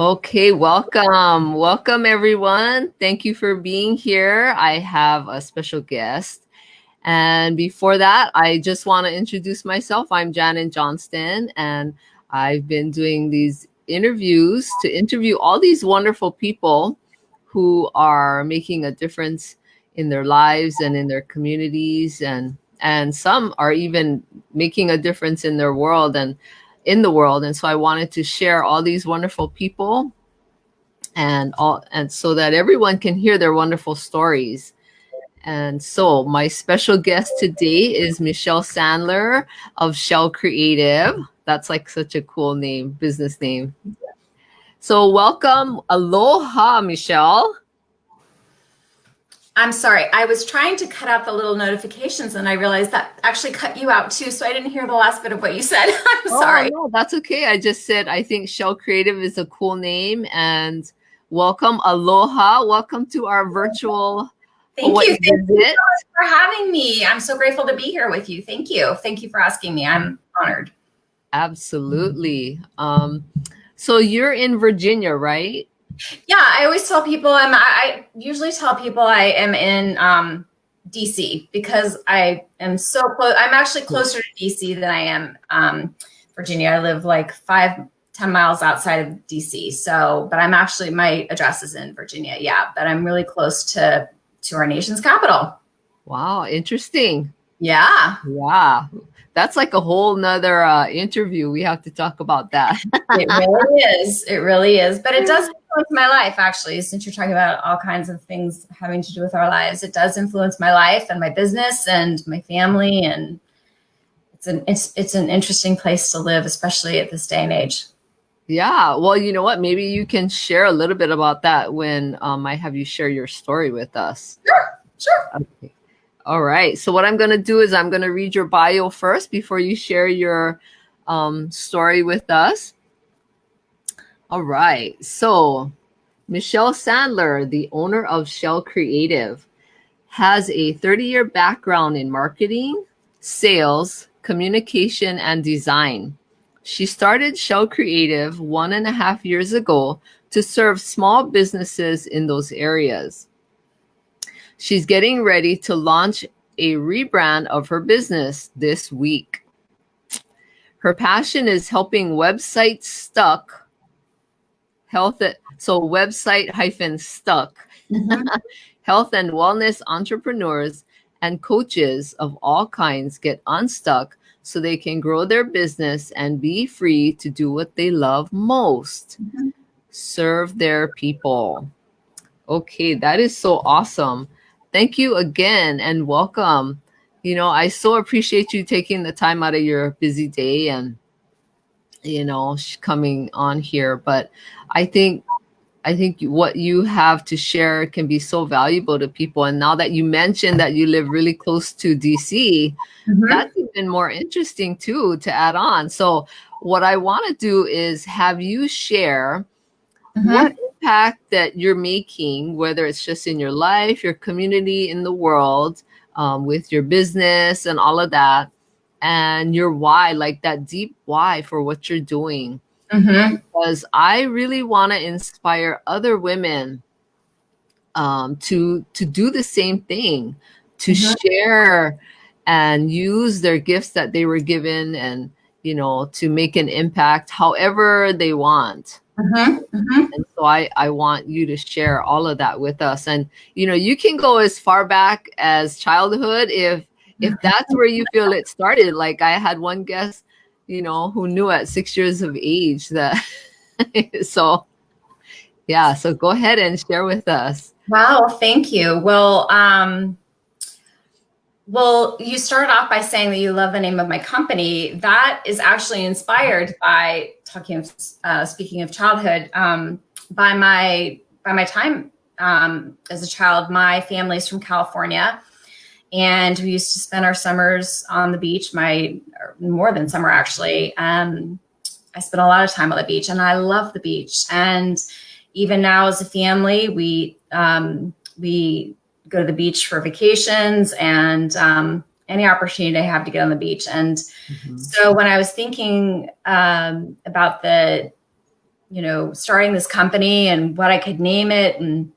Okay, welcome. Welcome, everyone. Thank you for being here. I have a special guest. And before that, I just want to introduce myself. I'm Janin Johnston, and I've been doing these interviews to interview all these wonderful people who are making a difference in their lives and in their communities, and some are even making a difference in their world and in the world. And so I wanted to share all these wonderful people and so that everyone can hear their wonderful stories. And so my special guest today is Michelle Sandler of Shell Creative. That's like such a cool name, business name. So welcome. Aloha, Michelle. I'm sorry. I was trying to cut out the little notifications and I realized that actually cut you out too. So I didn't hear the last bit of what you said. I'm sorry. No, that's okay. I just said I think Shell Creative is a cool name, and welcome. Aloha. Welcome to our virtual Thank you. Thank you so much for having me. I'm so grateful to be here with you. Thank you. Thank you for asking me. I'm honored. Absolutely. So you're in Virginia, right? Yeah, I always tell people I usually tell people I am in DC because I am so close. I'm actually closer to DC than I am Virginia. I live like 5-10 miles outside of DC. So, but I'm actually, my address is in Virginia. Yeah, but I'm really close to our nation's capital. Wow, interesting. Yeah. Yeah. That's like a whole nother interview. We have to talk about that. It really is. It really is. But it does influence my life, actually, since you're talking about all kinds of things having to do with our lives. It does influence my life and my business and my family. And it's an interesting place to live, especially at this day and age. Yeah. Well, you know what? Maybe you can share a little bit about that when I have you share your story with us. Sure. Okay. All right. So what I'm going to do is I'm going to read your bio first before you share your story with us. All right. So Michelle Sandler, the owner of Shell Creative, has a 30-year background in marketing, sales, communication, and design. She started Shell Creative 1.5 years ago to serve small businesses in those areas. She's getting ready to launch a rebrand of her business this week. Her passion is helping website stuck health. So website-stuck health and wellness entrepreneurs and coaches of all kinds get unstuck so they can grow their business and be free to do what they love most, serve their people. Okay, that is so awesome. Thank you again and welcome. You know, I so appreciate you taking the time out of your busy day and, you know, coming on here. But I think what you have to share can be so valuable to people. And now that you mentioned that you live really close to DC, that's even more interesting too, to add on. So what I want to do is have you share what impact that you're making, whether it's just in your life, your community, in the world, with your business and all of that, and your why, like that deep why for what you're doing. Because I really want to inspire other women to do the same thing, to share and use their gifts that they were given, and you know, to make an impact however they want. And so I want you to share all of that with us. And you know, you can go as far back as childhood if that's where you feel it started. Like I had one guest, you know, who knew at 6 years of age that so yeah, so go ahead and share with us. Wow, thank you. Well, you started off by saying that you love the name of my company. That is actually inspired by speaking of childhood, by my time as a child. My family's from California, and we used to spend our summers on the beach. More than summer, actually. I spent a lot of time on the beach, and I love the beach. And even now, as a family, we go to the beach for vacations and any opportunity I have to get on the beach. And so when I was thinking about the starting this company and what I could name it. And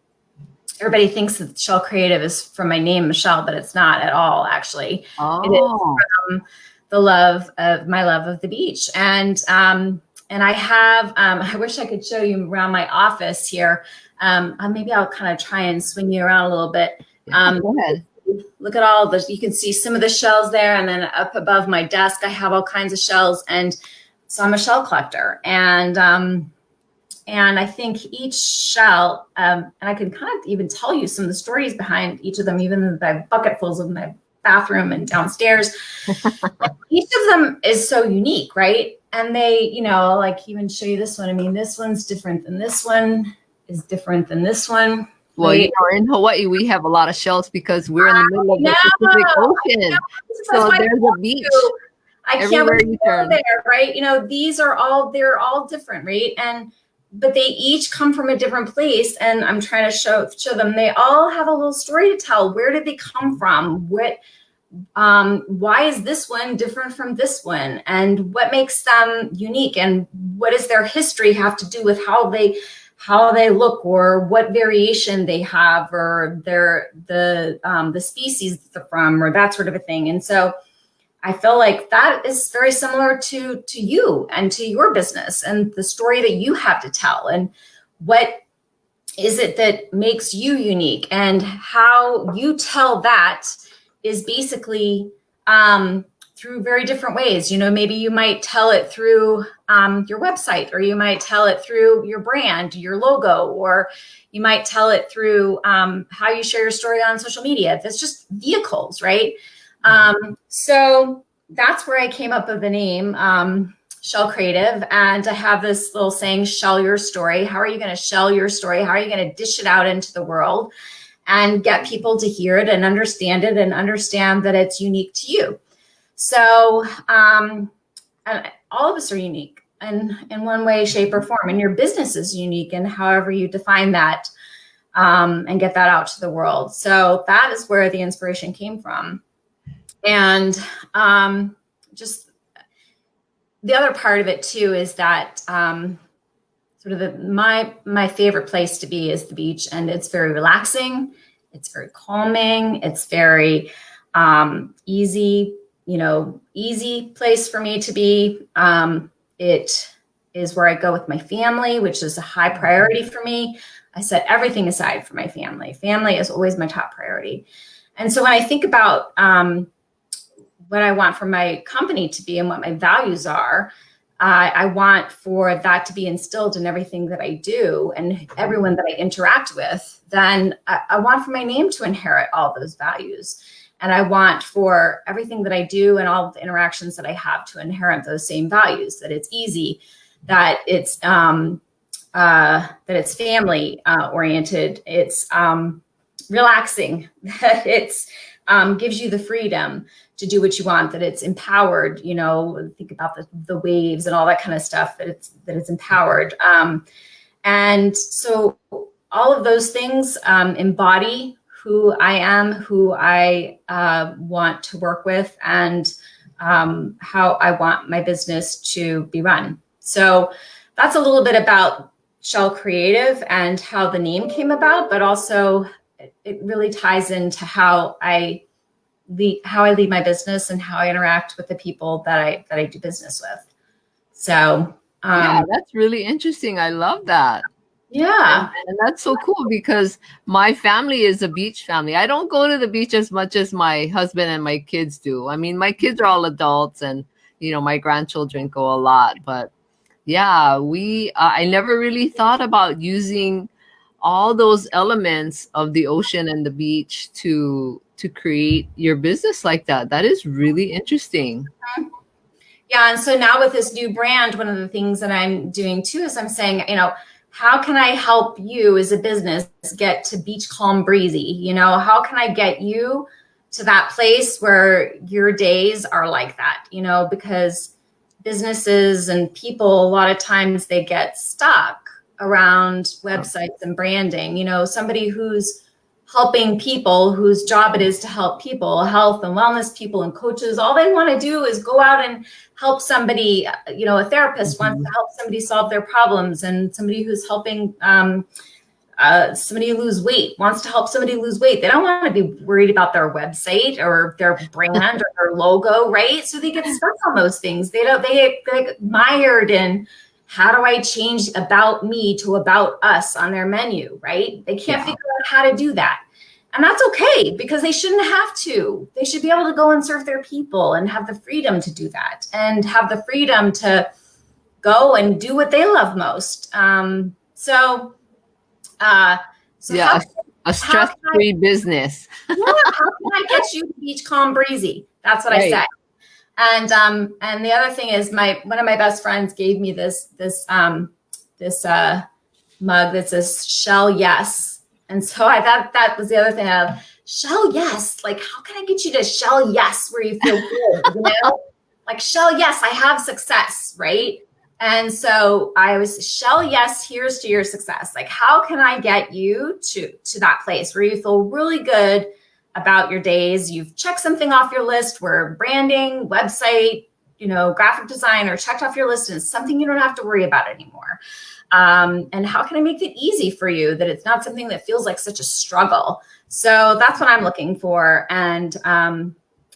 everybody thinks that Shell Creative is from my name, Michelle, but it's not at all, actually. It is from my love of the beach. And I have, I wish I could show you around my office here. Maybe I'll kind of try and swing you around a little bit. Go ahead. Look at all this. You can see some of the shells there. And then up above my desk, I have all kinds of shells. And so I'm a shell collector. And I think each shell, and I can kind of even tell you some of the stories behind each of them, even though I have bucketfuls in my bathroom and downstairs. Each of them is so unique, right? And they, like even show you this one. I mean, this one's different than this one, is different than this one. Well, right? In Hawaii, we have a lot of shells because we're in the middle of the Pacific Ocean. So there's a beach. I can't believe they're there, right? They're all different, right? But they each come from a different place, and I'm trying to show them. They all have a little story to tell. Where did they come from? Why is this one different from this one? And what makes them unique? And what does their history have to do with how they look, or what variation they have, or the species that they're from, or that sort of a thing? And so I feel like that is very similar to you and to your business and the story that you have to tell. And what is it that makes you unique? And how you tell that is basically through very different ways. Maybe you might tell it through your website, or you might tell it through your brand, your logo, or you might tell it through how you share your story on social media. That's just vehicles, right? So that's where I came up with the name, Shell Creative. And I have this little saying, shell your story. How are you going to shell your story? How are you going to dish it out into the world and get people to hear it and understand that it's unique to you? So, and all of us are unique in one way, shape, or form. And your business is unique in however you define that, and get that out to the world. So that is where the inspiration came from. And just the other part of it too is that sort of my favorite place to be is the beach, and it's very relaxing, it's very calming, it's very easy place for me to be. It is where I go with my family, which is a high priority for me. I set everything aside for my family. Family is always my top priority. And so when I think about what I want for my company to be and what my values are, I want for that to be instilled in everything that I do and everyone that I interact with. Then I want for my name to inherit all those values. And I want for everything that I do and all the interactions that I have to inherit those same values, that it's easy, that it's family oriented, it's relaxing, that it's gives you the freedom to do what you want, that it's empowered, think about the waves and all that kind of stuff, that it's empowered. And so all of those things embody who I am, who I want to work with, and how I want my business to be run. So that's a little bit about Shell Creative and how the name came about, but also it really ties into how I lead my business and how I interact with the people that I do business with. So yeah, that's really interesting. I love that. Yeah. And that's so cool because my family is a beach family. I don't go to the beach as much as my husband and my kids do. I mean, my kids are all adults and, my grandchildren go a lot. But yeah, I never really thought about using all those elements of the ocean and the beach to create your business like that. That is really interesting. Yeah. And so now with this new brand, one of the things that I'm doing too is I'm saying, how can I help you as a business get to beach calm breezy? How can I get you to that place where your days are like that? Because businesses and people, a lot of times they get stuck around websites and branding. Somebody who's helping people whose job it is to help people, health and wellness people and coaches. All they want to do is go out and help somebody. A therapist wants to help somebody solve their problems, and somebody who's helping somebody lose weight wants to help somebody lose weight. They don't want to be worried about their website or their brand or their logo, right? So they get stuck on those things. They get mired in, how do I change about me to about us on their menu, right? They can't figure out how to do that. And that's okay, because they shouldn't have to. They should be able to go and serve their people and have the freedom to do that, and have the freedom to go and do what they love most. A stress-free business. How can I get you to beach calm breezy? That's what I say. And the other thing is, one of my best friends gave me this mug that says "Shell Yes," and so I thought that was the other thing. Shell yes, like how can I get you to shell yes where you feel good, like shell yes, I have success, right? And so I was shell yes, here's to your success. Like how can I get you to that place where you feel really good about your days? You've checked something off your list where branding, website, graphic design are checked off your list, and it's something you don't have to worry about anymore. And how can I make it easy for you, that it's not something that feels like such a struggle? So that's what I'm looking for. And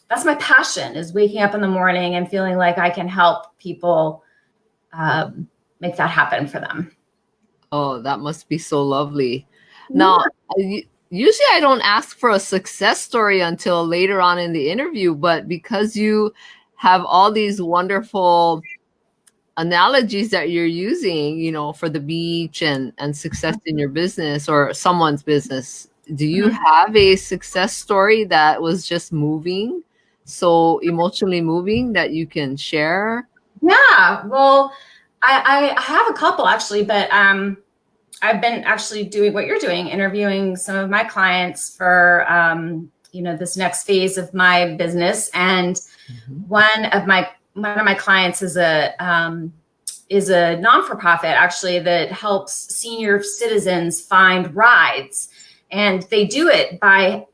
that's my passion, is waking up in the morning and feeling like I can help people make that happen for them. Oh, that must be so lovely. Now, usually I don't ask for a success story until later on in the interview, but because you have all these wonderful analogies that you're using, for the beach and success in your business or someone's business, do you have a success story that was just moving, so emotionally moving, that you can share? Yeah, well, I have a couple actually, but I've been actually doing what you're doing, interviewing some of my clients for this next phase of my business, and one of my clients is a non-for-profit actually that helps senior citizens find rides, and they do it by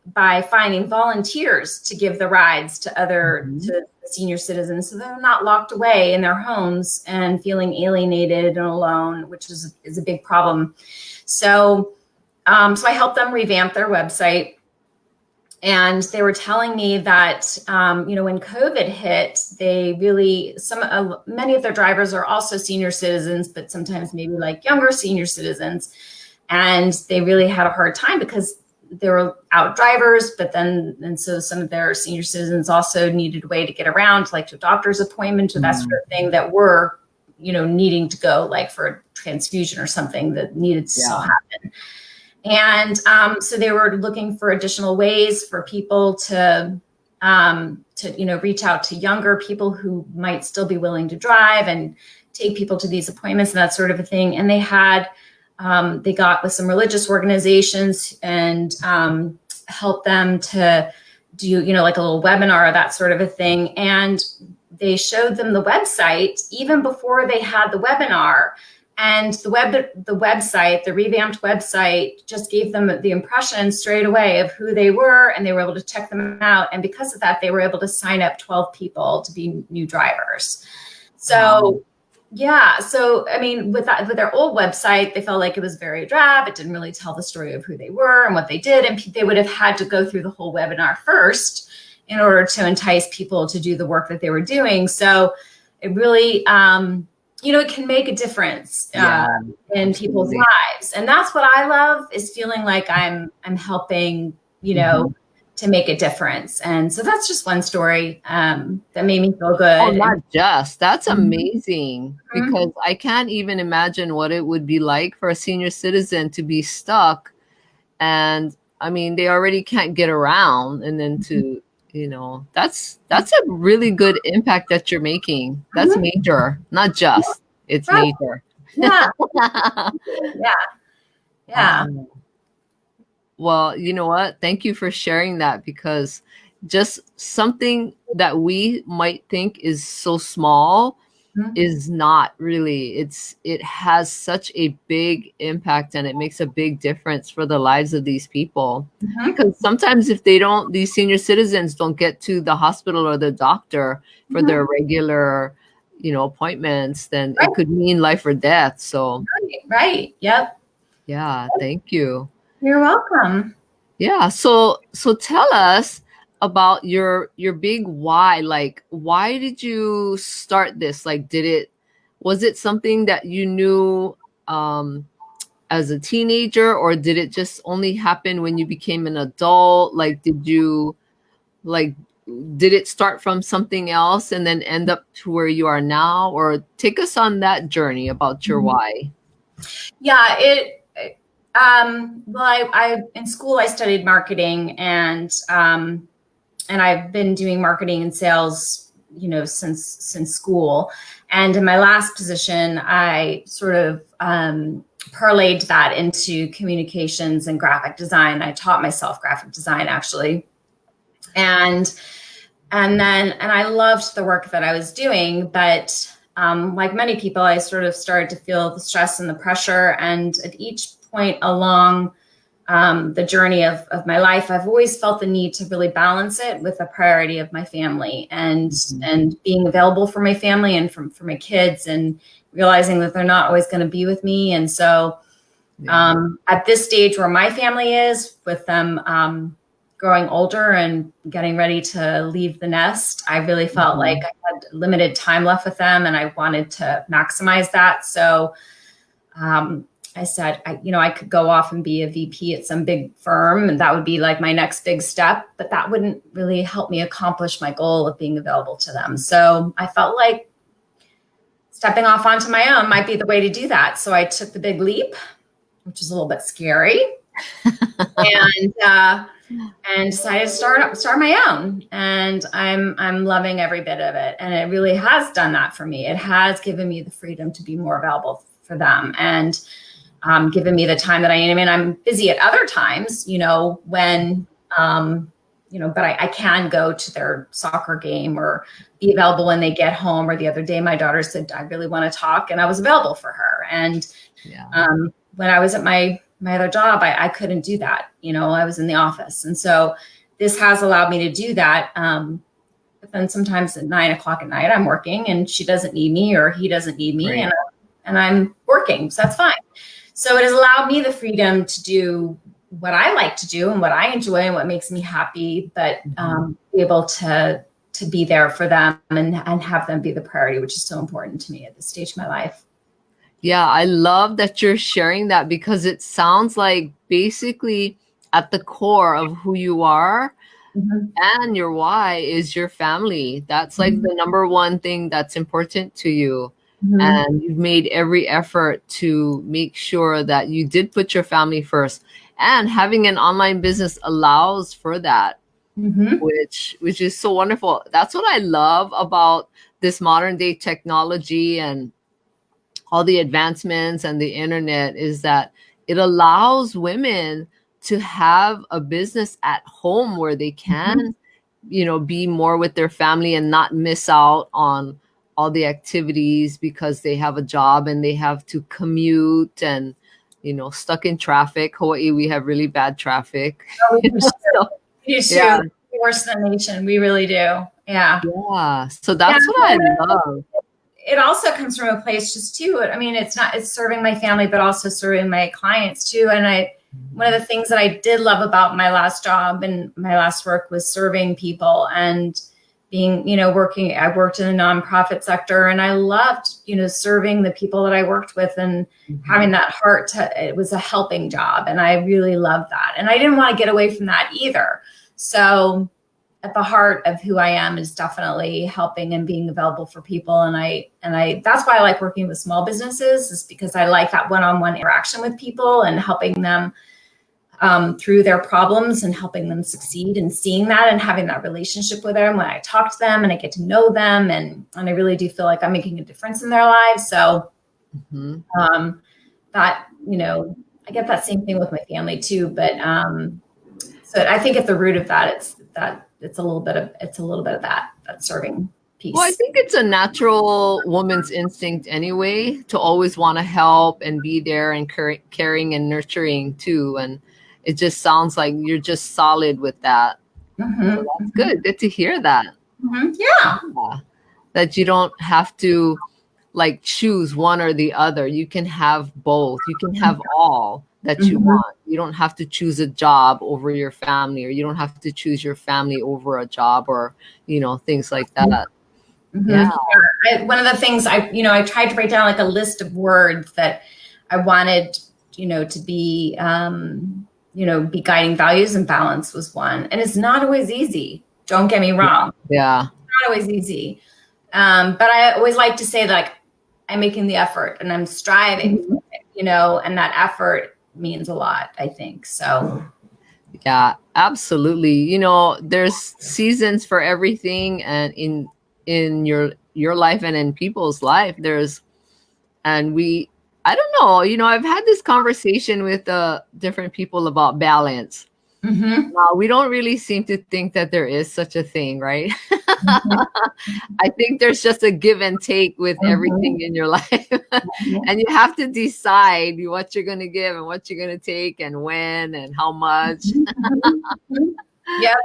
finding volunteers to give the rides to other to senior citizens, so they're not locked away in their homes and feeling alienated and alone, which is a big problem. So I helped them revamp their website. And they were telling me that, when COVID hit, many of their drivers are also senior citizens, but sometimes maybe like younger senior citizens. And they really had a hard time because they were out drivers, and so some of their senior citizens also needed a way to get around, like to a doctor's appointment or that sort of thing, that were, needing to go, like for a transfusion or something that needed to still happen. And so they were looking for additional ways for people to reach out to younger people who might still be willing to drive and take people to these appointments and that sort of a thing. And they got with some religious organizations and helped them to do, like a little webinar or that sort of a thing. And they showed them the website even before they had the webinar. And the website, the revamped website, just gave them the impression straight away of who they were, and they were able to check them out. And because of that, they were able to sign up 12 people to be new drivers. So, So, I mean, with their old website, they felt like it was very drab. It didn't really tell the story of who they were and what they did. And they would have had to go through the whole webinar first in order to entice people to do the work that they were doing. So it really, it can make a difference in people's lives. And that's what I love, is feeling like I'm helping, to make a difference. And so that's just one story that made me feel good. Oh, not just. That's amazing, because I can't even imagine what it would be like for a senior citizen to be stuck. And I mean, they already can't get around. And then that's a really good impact that you're making. That's major, not just. It's major. Yeah. Yeah. Well, you know what? Thank you for sharing that, because just something that we might think is so small is not really. It has such a big impact, and it makes a big difference for the lives of these people. Because sometimes if these senior citizens don't get to the hospital or the doctor for their regular, appointments, then it could mean life or death. So Right. Yep. yeah, thank you. You're welcome. Yeah. So tell us about your big why. Like, why did you start this? Like, was it something that you knew as a teenager, or did it just only happen when you became an adult? Like, did it start from something else and then end up to where you are now? Or take us on that journey about your why. Yeah, well, I in school I studied marketing, and I've been doing marketing and sales, since school. And in my last position, I sort of parlayed that into communications and graphic design. I taught myself graphic design, actually, and I loved the work that I was doing, but like many people, I sort of started to feel the stress and the pressure. And at each point along the journey of my life, I've always felt the need to really balance it with the priority of my family and being available for my family and for my kids, and realizing that they're not always going to be with me. And so at this stage where my family is, with them growing older and getting ready to leave the nest, I really felt like I had limited time left with them, and I wanted to maximize that. So I said, I could go off and be a VP at some big firm, and that would be like my next big step, but that wouldn't really help me accomplish my goal of being available to them. So I felt like stepping off onto my own might be the way to do that. So I took the big leap, which is a little bit scary, and decided to start my own. And I'm loving every bit of it. And it really has done that for me. It has given me the freedom to be more available for them, and given me the time that I need. I mean, I'm busy at other times, when, but I can go to their soccer game or be available when they get home. Or the other day, my daughter said, I really want to talk, and I was available for her. And when I was at my other job, I couldn't do that. I was in the office. And so this has allowed me to do that. But then sometimes at 9 o'clock at night, I'm working, and she doesn't need me, or he doesn't need me. Right. And I'm working. So that's fine. So it has allowed me the freedom to do what I like to do and what I enjoy and what makes me happy, but be able to be there for them and have them be the priority, which is so important to me at this stage of my life. Yeah, I love that you're sharing that, because it sounds like basically at the core of who you are and your why is your family. That's like the number one thing that's important to you. And you've made every effort to make sure that you did put your family first. And having an online business allows for that, which is so wonderful. That's what I love about this modern day technology and all the advancements and the internet, is that it allows women to have a business at home where they can, be more with their family and not miss out on all the activities because they have a job and they have to commute and, stuck in traffic. Hawaii, we have really bad traffic. Oh, we do too. Worse than the nation. We really do. Yeah. Yeah. So that's what I love. It also comes from a place just too. I mean, it's serving my family, but also serving my clients too. And one of the things that I did love about my last job and my last work was serving people and being, working. I worked in the nonprofit sector, and I loved, serving the people that I worked with and having that heart it was a helping job. And I really loved that. And I didn't want to get away from that either. So at the heart of who I am is definitely helping and being available for people. And I that's why I like working with small businesses, is because I like that one-on-one interaction with people and helping them through their problems and helping them succeed, and seeing that and having that relationship with them when I talk to them and I get to know them. And I really do feel like I'm making a difference in their lives. So that, I get that same thing with my family too. But so I think at the root of that, it's a little bit of that serving Well, I piece. think it's a natural woman's instinct anyway to always want to help and be there and caring and nurturing too. And it just sounds like you're just solid with that. So that's good. Good to hear that. Yeah. Yeah. That you don't have to like choose one or the other. You can have both. You can have all that you want. You don't have to choose a job over your family, or you don't have to choose your family over a job, or things like that. Yeah. One of the things I tried to write down like a list of words that I wanted, to be, be guiding values, and balance was one. And it's not always easy. Don't get me wrong. Yeah. It's not always easy. But I always like to say that, like, I'm making the effort and I'm striving, for it, and that effort means a lot, I think. So. Yeah, absolutely. There's seasons for everything, and in your life and in people's life, I don't know, I've had this conversation with different people about balance. We don't really seem to think that there is such a thing, right? I think there's just a give and take with everything in your life. And you have to decide what you're going to give and what you're going to take and when and how much. Yeah.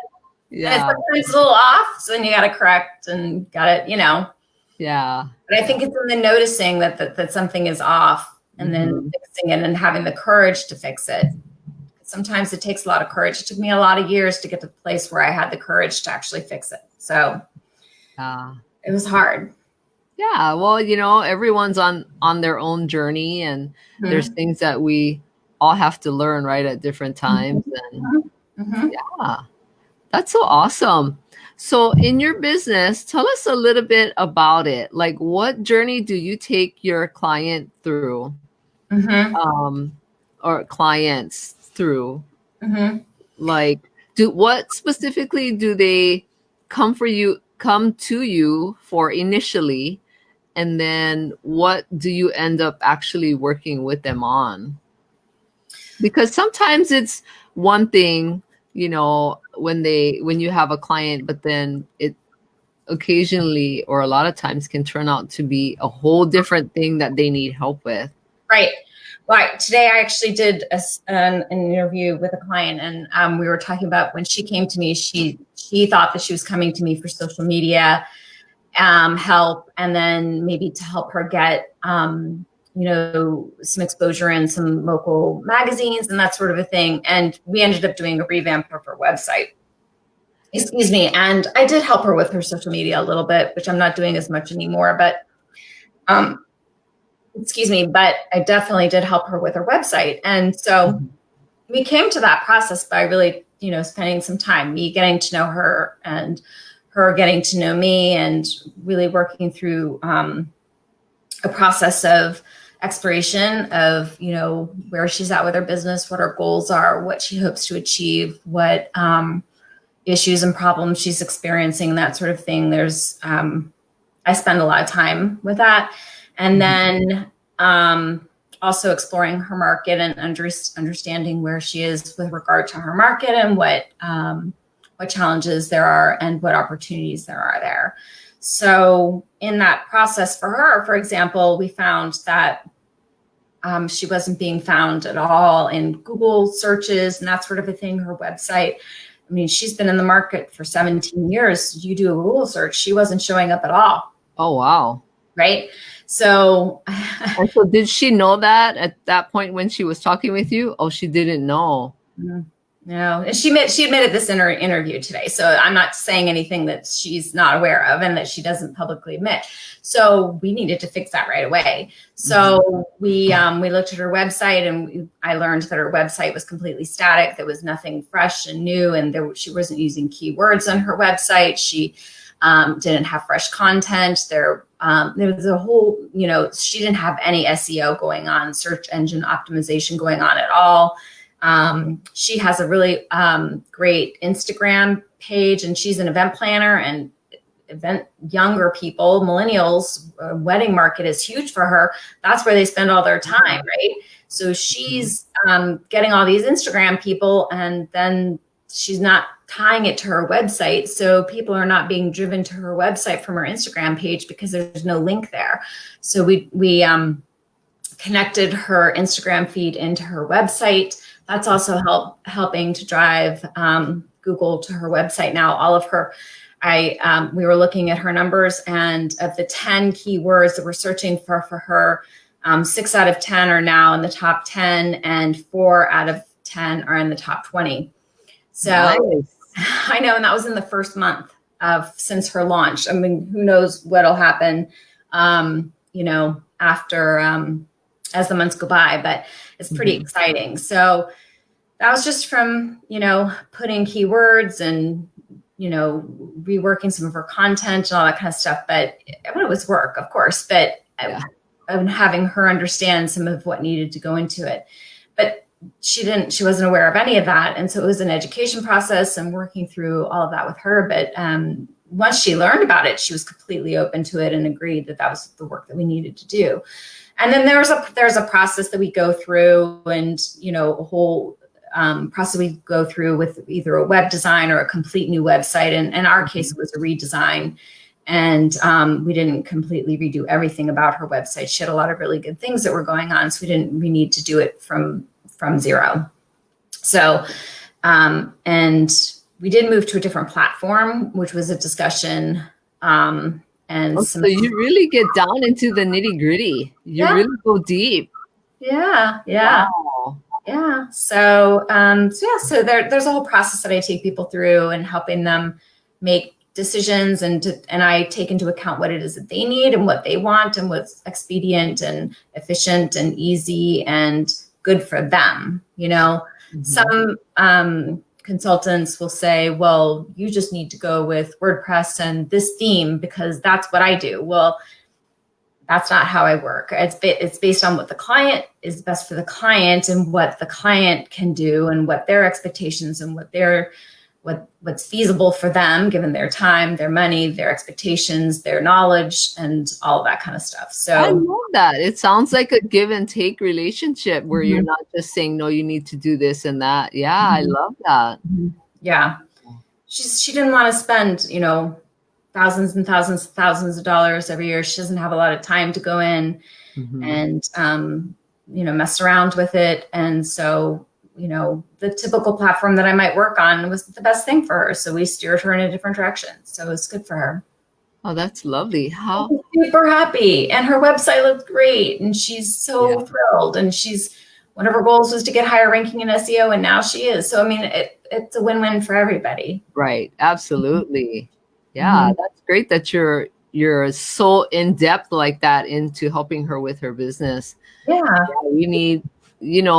Yeah. And it's a little off, so then you got to correct and got to, Yeah. But I think it's in the noticing that something is off, and then fixing it and having the courage to fix it. Sometimes it takes a lot of courage. It took me a lot of years to get to the place where I had the courage to actually fix it. So it was hard. Yeah. Well, everyone's on their own journey, and there's things that we all have to learn, right, at different times. And yeah, that's so awesome. So in your business, tell us a little bit about it. Like, what journey do you take your client through? Or clients through? Like, what specifically do they come to you for initially, and then what do you end up actually working with them on? Because sometimes it's one thing, when you have a client, but then it occasionally, or a lot of times, can turn out to be a whole different thing that they need help with. Right. Right. Today, I actually did an interview with a client, and we were talking about when she came to me, she thought that she was coming to me for social media help, and then maybe to help her get, some exposure in some local magazines and that sort of a thing. And we ended up doing a revamp of her website. Excuse me. And I did help her with her social media a little bit, which I'm not doing as much anymore, but but I definitely did help her with her website. And so we came to that process by really, spending some time, me getting to know her and her getting to know me, and really working through a process of exploration of, where she's at with her business, what her goals are, what she hopes to achieve, what issues and problems she's experiencing, that sort of thing. There's, I spend a lot of time with that. And then also exploring her market and understanding where she is with regard to her market, and what challenges there are and what opportunities there are there. So in that process for her, for example, we found that she wasn't being found at all in Google searches and that sort of a thing. Her website, I mean, she's been in the market for 17 years. You do a Google search, she wasn't showing up at all. Oh, wow. Right. So, and so did she know that at that point when she was talking with you? Oh, she didn't know. No, and she admitted this in her interview today. So I'm not saying anything that she's not aware of and that she doesn't publicly admit. So we needed to fix that right away. So we looked at her website, and I learned that her website was completely static. There was nothing fresh and new, and she wasn't using keywords on her website. She didn't have fresh content. There was a whole, she didn't have any SEO going on, search engine optimization going on at all. She has a really great Instagram page, and she's an event planner, and younger people, millennials, wedding market is huge for her. That's where they spend all their time, right? So she's getting all these Instagram people, and then she's not tying it to her website. So people are not being driven to her website from her Instagram page because there's no link there. So we connected her Instagram feed into her website. That's also helping to drive Google to her website now. All of her, we were looking at her numbers, and of the 10 keywords that we're searching for her, 6 out of 10 are now in the top 10, and 4 out of 10 are in the top 20. So nice. I know, and that was in the first month since her launch. I mean, who knows what'll happen, after as the months go by, but it's pretty exciting. So that was just from, putting keywords and, reworking some of her content and all that kind of stuff. But it was work, of course, but having her understand some of what needed to go into it. But she wasn't aware of any of that. And so it was an education process and working through all of that with her. But once she learned about it, she was completely open to it and agreed that was the work that we needed to do. And then there's a process that we go through, and a whole process we go through with either a web design or a complete new website. And in our case, it was a redesign, and we didn't completely redo everything about her website. She had a lot of really good things that were going on, so we need to do it from zero. So, and we did move to a different platform, which was a discussion. So you really get down into the nitty gritty. You really go deep. Yeah. Wow. Yeah. So there's a whole process that I take people through and helping them make decisions, and I take into account what it is that they need and what they want and what's expedient and efficient and easy and good for them. Some consultants will say, well, you just need to go with WordPress and this theme because that's what I do. Well, that's not how I work. It's based on what the client is best for the client and what the client can do and what their expectations and what's feasible for them, given their time, their money, their expectations, their knowledge, and all of that kind of stuff. So I love that. It sounds like a give and take relationship where you're not just saying, no, you need to do this and that. Yeah, I love that. Yeah. She didn't want to spend, thousands and thousands of dollars every year. She doesn't have a lot of time to go in and, mess around with it. And so, the typical platform that I might work on was the best thing for her. So we steered her in a different direction. So it's good for her. Oh, that's lovely. How super happy. And her website looked great. And she's so thrilled. And one of her goals was to get higher ranking in SEO. And now she is. So, I mean, it's a win-win for everybody. Right. Absolutely. Yeah. That's great that you're so in depth like that into helping her with her business. Yeah. We need,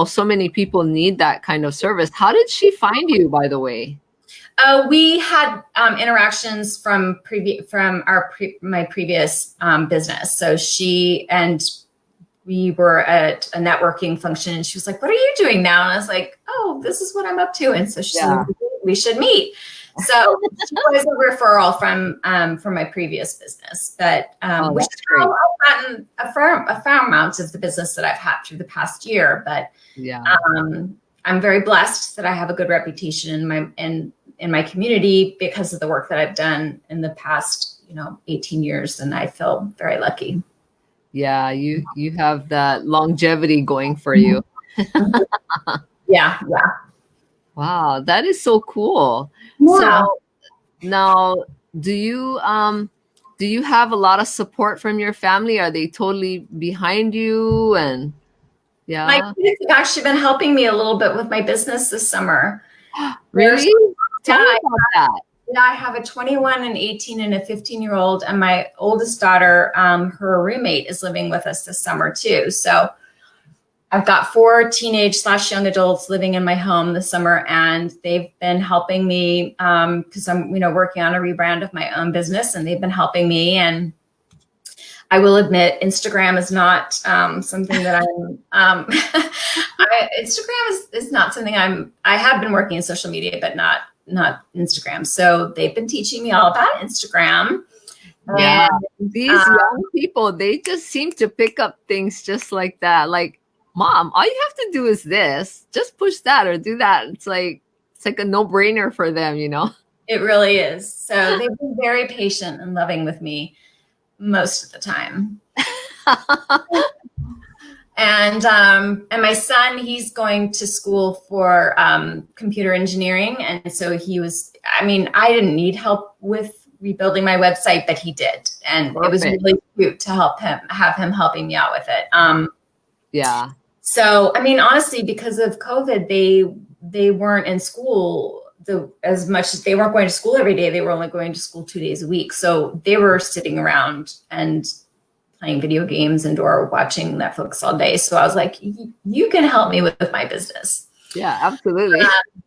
so many people need that kind of service. How did she find you, by the way? We had interactions from my previous business. So we were at a networking function, and she was like, "What are you doing now?" And I was like, "Oh, this is what I'm up to." And so she said, "We should meet." So she was a referral from my previous business, but which is how I've gotten a fair amount of the business that I've had through the past year. But I'm very blessed that I have a good reputation in my community because of the work that I've done in the past, 18 years, and I feel very lucky. Yeah, you have that longevity going for you. Yeah. Wow, that is so cool. Yeah. So now, do you have a lot of support from your family? Are they totally behind you? And my kids have actually been helping me a little bit with my business this summer. Really? Tell me about that. Yeah, I have a 21, an 18, and a 15-year-old, and my oldest daughter, her roommate, is living with us this summer too. So I've got 4 teenage/young adults living in my home this summer, and they've been helping me because I'm, working on a rebrand of my own business, and they've been helping me. And I will admit, Instagram is not something that I'm. Instagram is not something I have been working in social media, but not Instagram. So they've been teaching me all about Instagram. Yeah, these young people, they just seem to pick up things just like that. Like, Mom, all you have to do is this. Just push that or do that. It's like It's like a no-brainer for them, you know? It really is. So they've been very patient and loving with me most of the time. And my son, he's going to school for computer engineering. And so I didn't need help with rebuilding my website, but he did. And Perfect. It was really cute to have him helping me out with it. Yeah. So, honestly, because of COVID, they weren't in school as much as they weren't going to school every day. They were only going to school 2 days a week. So they were sitting around and playing video games or watching Netflix all day. So I was like, you can help me with my business. Yeah, absolutely.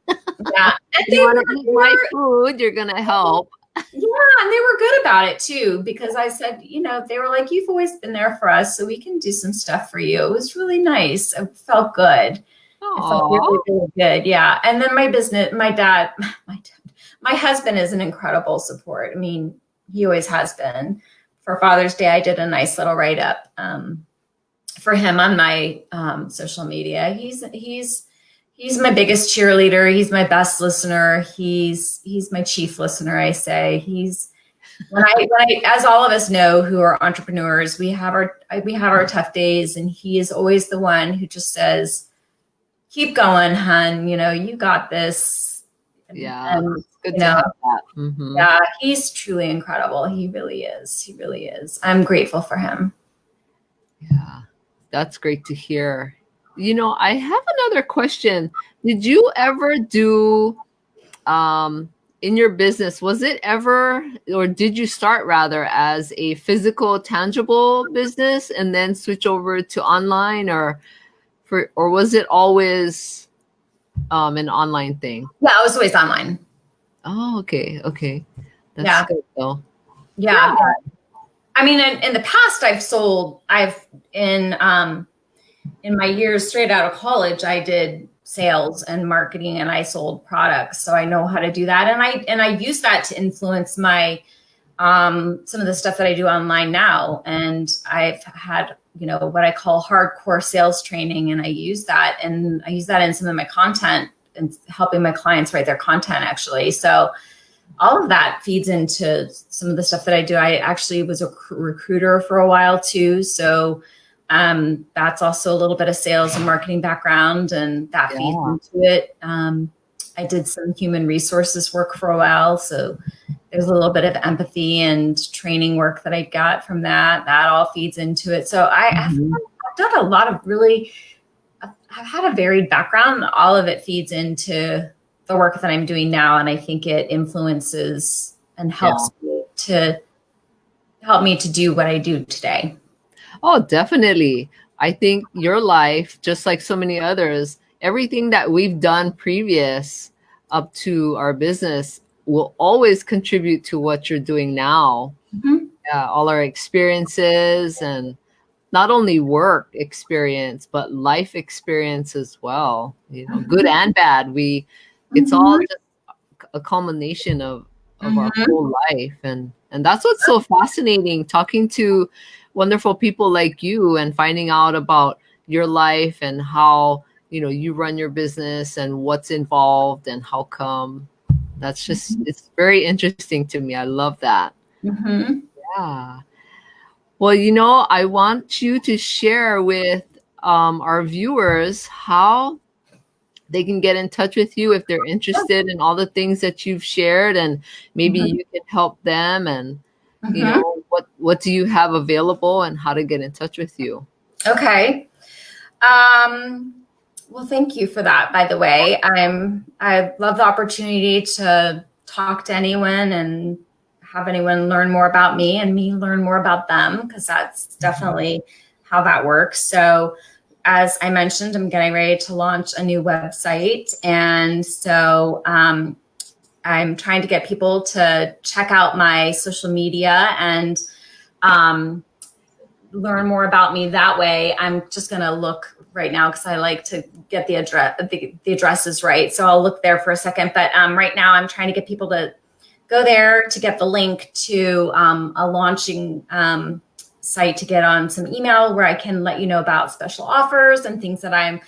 Yeah. And you want to eat my food, you're going to help. Yeah. And they were good about it too, because I said, they were like, you've always been there for us, so we can do some stuff for you. It was really nice. It felt good. Aww. It felt really, really good. Yeah. And then my husband is an incredible support. He always has been. For Father's Day, I did a nice little write-up for him on my social media. He's my biggest cheerleader. He's my best listener. He's my chief listener, I say. When I, as all of us know who are entrepreneurs, we have our tough days, and he is always the one who just says, "Keep going, hun. You got this." Yeah. And, good to have that. Mm-hmm. Yeah, he's truly incredible. He really is. He really is. I'm grateful for him. Yeah, that's great to hear. I have another question. Did you ever do, in your business, was it ever, or did you start rather as a physical, tangible business and then switch over to online, or was it always an online thing? Yeah, I was always online. Oh, okay. That's good though. Yeah. In the past, in my years straight out of college, I did sales and marketing, and I sold products. So I know how to do that. And I use that to influence my, some of the stuff that I do online now. And I've had, what I call hardcore sales training. And I use that in some of my content and helping my clients write their content, actually. So all of that feeds into some of the stuff that I do. I actually was a recruiter for a while too. So that's also a little bit of sales and marketing background, and that feeds into it. I did some human resources work for a while. So there's a little bit of empathy and training work that I got from that. That all feeds into it. So I've done a lot of I've had a varied background. All of it feeds into the work that I'm doing now. And I think it influences and helps me to do what I do today. Oh, definitely. I think your life, just like so many others, everything that we've done previous up to our business will always contribute to what you're doing now. Mm-hmm. All our experiences, and not only work experience, but life experience as well, good and bad. It's all just a culmination of our whole life. And that's what's so fascinating, talking to wonderful people like you and finding out about your life and how, you run your business and what's involved and how come. That's just, it's very interesting to me. I love that. Mm-hmm. Yeah. Well, I want you to share with our viewers how they can get in touch with you if they're interested in all the things that you've shared, and maybe you can help them, and what do you have available and how to get in touch with you. Okay. Well, thank you for that, by the way. I love the opportunity to talk to anyone and have anyone learn more about me and me learn more about them, because that's definitely how that works. So as I mentioned, I'm getting ready to launch a new website. And so I'm trying to get people to check out my social media and learn more about me that way. I'm just going to look right now because I like to get the addresses right. So I'll look there for a second. But right now I'm trying to get people to go there to get the link to a launching site to get on some email where I can let you know about special offers and things that I'm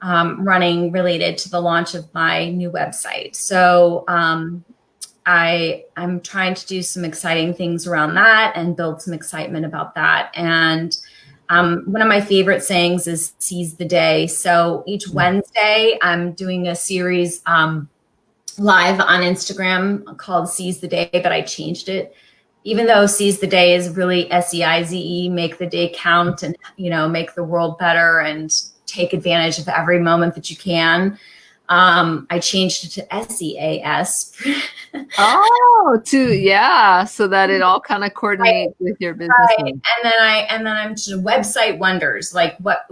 running related to the launch of my new website. So I'm trying to do some exciting things around that and build some excitement about that. And one of my favorite sayings is seize the day. So each Wednesday, I'm doing a series live on Instagram called Seize the Day, but I changed it. Even though seize the day is really SEIZE, make the day count and, make the world better and take advantage of every moment that you can. I changed it to SEAS. So that it all kind of coordinates with your business. Right. And then I'm to website wonders, like what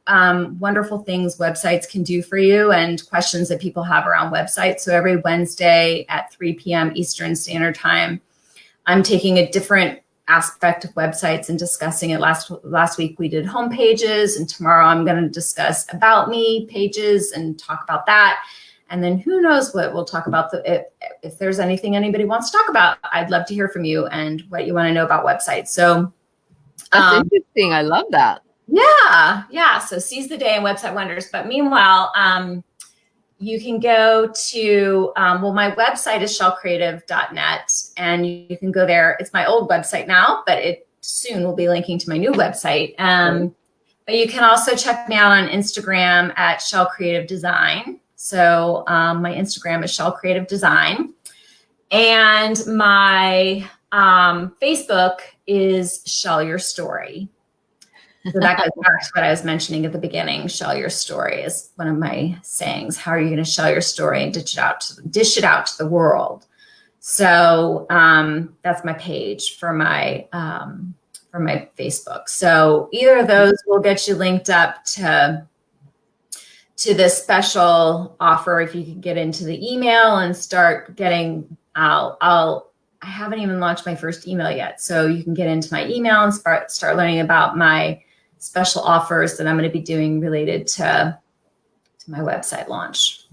wonderful things websites can do for you and questions that people have around websites. So every Wednesday at 3 p.m. Eastern Standard Time, I'm taking a different aspect of websites and discussing it. Last week we did home pages, and tomorrow I'm going to discuss about me pages and talk about that. And then who knows what we'll talk about. If there's anything anybody wants to talk about, I'd love to hear from you and what you want to know about websites. So that's interesting. I love that. Yeah. So seize the day and website wonders. But meanwhile, you can go to, my website is shellcreative.net, and you can go there. It's my old website now, but it soon will be linking to my new website. But you can also check me out on Instagram at Shell Creative Design. So my Instagram is Shell Creative Design. And my Facebook is Shell Your Story. So that goes back to what I was mentioning at the beginning. Shell your story is one of my sayings. How are you going to shell your story and dish it out to the world? So that's my page for my Facebook. So either of those will get you linked up to this special offer. If you could get into the email and start getting, I haven't even launched my first email yet. So you can get into my email and start learning about my special offers that I'm going to be doing related to my website launch.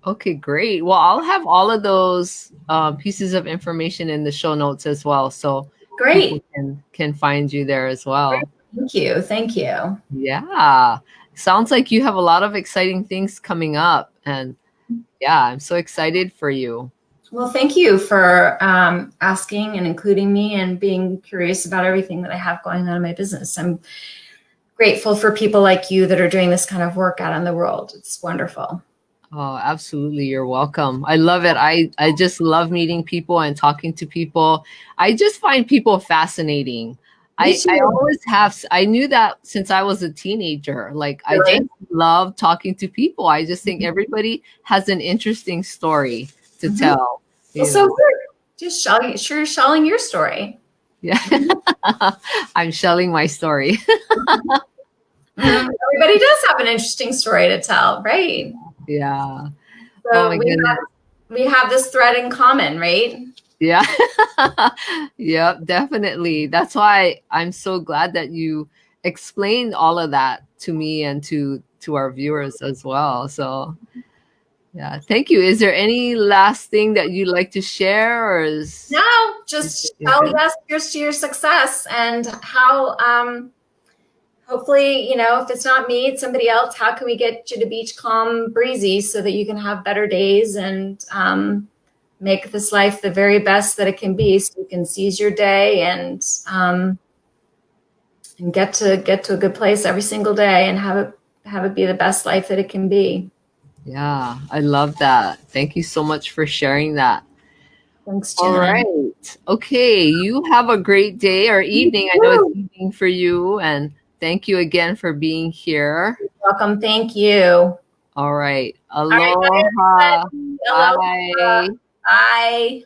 Okay, great. Well, I'll have all of those pieces of information in the show notes as well. So great. People can find you there as well. Great. Thank you. Yeah. Sounds like you have a lot of exciting things coming up. And yeah, I'm so excited for you. Well, thank you for asking and including me and being curious about everything that I have going on in my business. I'm grateful for people like you that are doing this kind of work out in the world. It's wonderful. Oh, absolutely. You're welcome. I love it. I just love meeting people and talking to people. I just find people fascinating. I always have. I knew that since I was a teenager. Like, really? I just love talking to people. I just think everybody has an interesting story to tell. Well, so good. Just shelling your story. Yeah. I'm shelling my story. Everybody does have an interesting story to tell, right? Yeah. So we have this thread in common, right? Yeah. Yep, definitely. That's why I'm so glad that you explained all of that to me and to our viewers as well. So yeah, thank you. Is there any last thing that you'd like to share, or no, just here's to your success and how hopefully, if it's not me, it's somebody else. How can we get you to beach calm breezy so that you can have better days and make this life the very best that it can be, so you can seize your day and get to a good place every single day and have it be the best life that it can be. Yeah, I love that. Thank you so much for sharing that. Thanks, Janin. All right. Okay. You have a great day or evening. I know it's evening for you. And thank you again for being here. You're welcome. Thank you. All right. Aloha. All right, bye. Bye.